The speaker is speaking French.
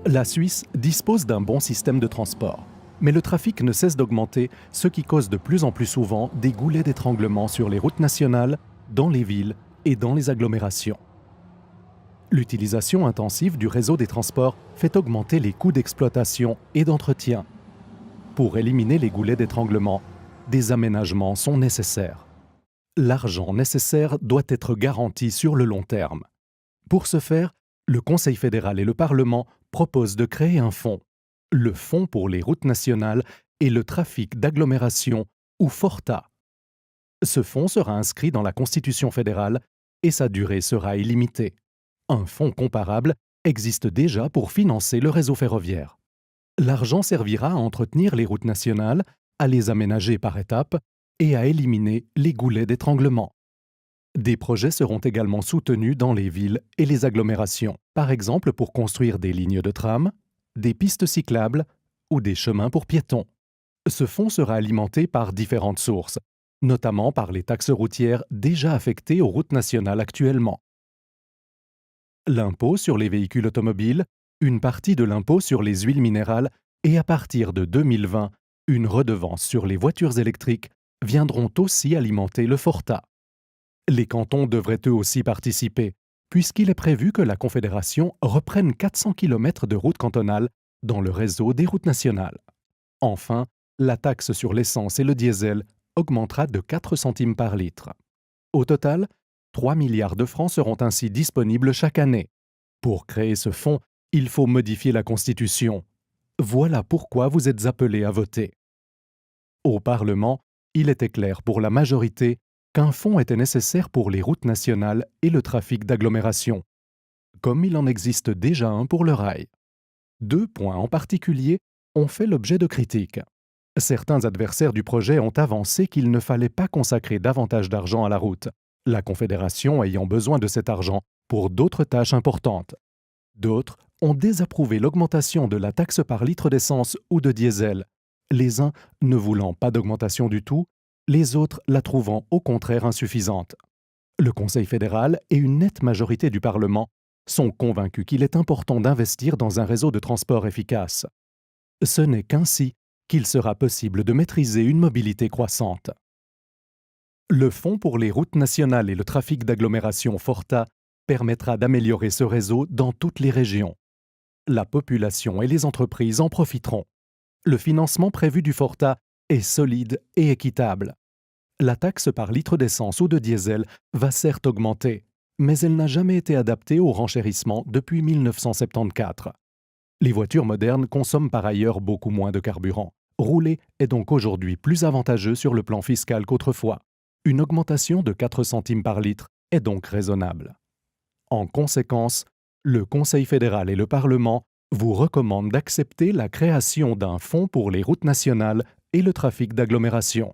La Suisse dispose d'un bon système de transport. Mais le trafic ne cesse d'augmenter, ce qui cause de plus en plus souvent des goulets d'étranglement sur les routes nationales, dans les villes et dans les agglomérations. L'utilisation intensive du réseau des transports fait augmenter les coûts d'exploitation et d'entretien. Pour éliminer les goulets d'étranglement, des aménagements sont nécessaires. L'argent nécessaire doit être garanti sur le long terme. Pour ce faire, le Conseil fédéral et le Parlement proposent de créer un fonds, le Fonds pour les routes nationales et le trafic d'agglomération, ou FORTA. Ce fonds sera inscrit dans la Constitution fédérale et sa durée sera illimitée. Un fonds comparable existe déjà pour financer le réseau ferroviaire. L'argent servira à entretenir les routes nationales, à les aménager par étapes et à éliminer les goulets d'étranglement. Des projets seront également soutenus dans les villes et les agglomérations, par exemple pour construire des lignes de tram, des pistes cyclables ou des chemins pour piétons. Ce fonds sera alimenté par différentes sources, notamment par les taxes routières déjà affectées aux routes nationales actuellement. L'impôt sur les véhicules automobiles, une partie de l'impôt sur les huiles minérales et à partir de 2020, une redevance sur les voitures électriques viendront aussi alimenter le FORTA. Les cantons devraient eux aussi participer, puisqu'il est prévu que la Confédération reprenne 400 km de routes cantonales dans le réseau des routes nationales. Enfin, la taxe sur l'essence et le diesel augmentera de 4 centimes par litre. Au total, 3 milliards de francs seront ainsi disponibles chaque année. Pour créer ce fonds, il faut modifier la Constitution. Voilà pourquoi vous êtes appelés à voter. Au Parlement, il était clair pour la majorité qu'un fonds était nécessaire pour les routes nationales et le trafic d'agglomération, comme il en existe déjà un pour le rail. 2 points en particulier ont fait l'objet de critiques. Certains adversaires du projet ont avancé qu'il ne fallait pas consacrer davantage d'argent à la route, la Confédération ayant besoin de cet argent pour d'autres tâches importantes. D'autres ont désapprouvé l'augmentation de la taxe par litre d'essence ou de diesel, les uns ne voulant pas d'augmentation du tout, les autres la trouvant au contraire insuffisante. Le Conseil fédéral et une nette majorité du Parlement sont convaincus qu'il est important d'investir dans un réseau de transport efficace. Ce n'est qu'ainsi qu'il sera possible de maîtriser une mobilité croissante. Le Fonds pour les routes nationales et le trafic d'agglomération FORTA permettra d'améliorer ce réseau dans toutes les régions. La population et les entreprises en profiteront. Le financement prévu du FORTA est solide et équitable. La taxe par litre d'essence ou de diesel va certes augmenter, mais elle n'a jamais été adaptée au renchérissement depuis 1974. Les voitures modernes consomment par ailleurs beaucoup moins de carburant. Rouler est donc aujourd'hui plus avantageux sur le plan fiscal qu'autrefois. Une augmentation de 4 centimes par litre est donc raisonnable. En conséquence, le Conseil fédéral et le Parlement vous recommandent d'accepter la création d'un fonds pour les routes nationales et le trafic d'agglomération.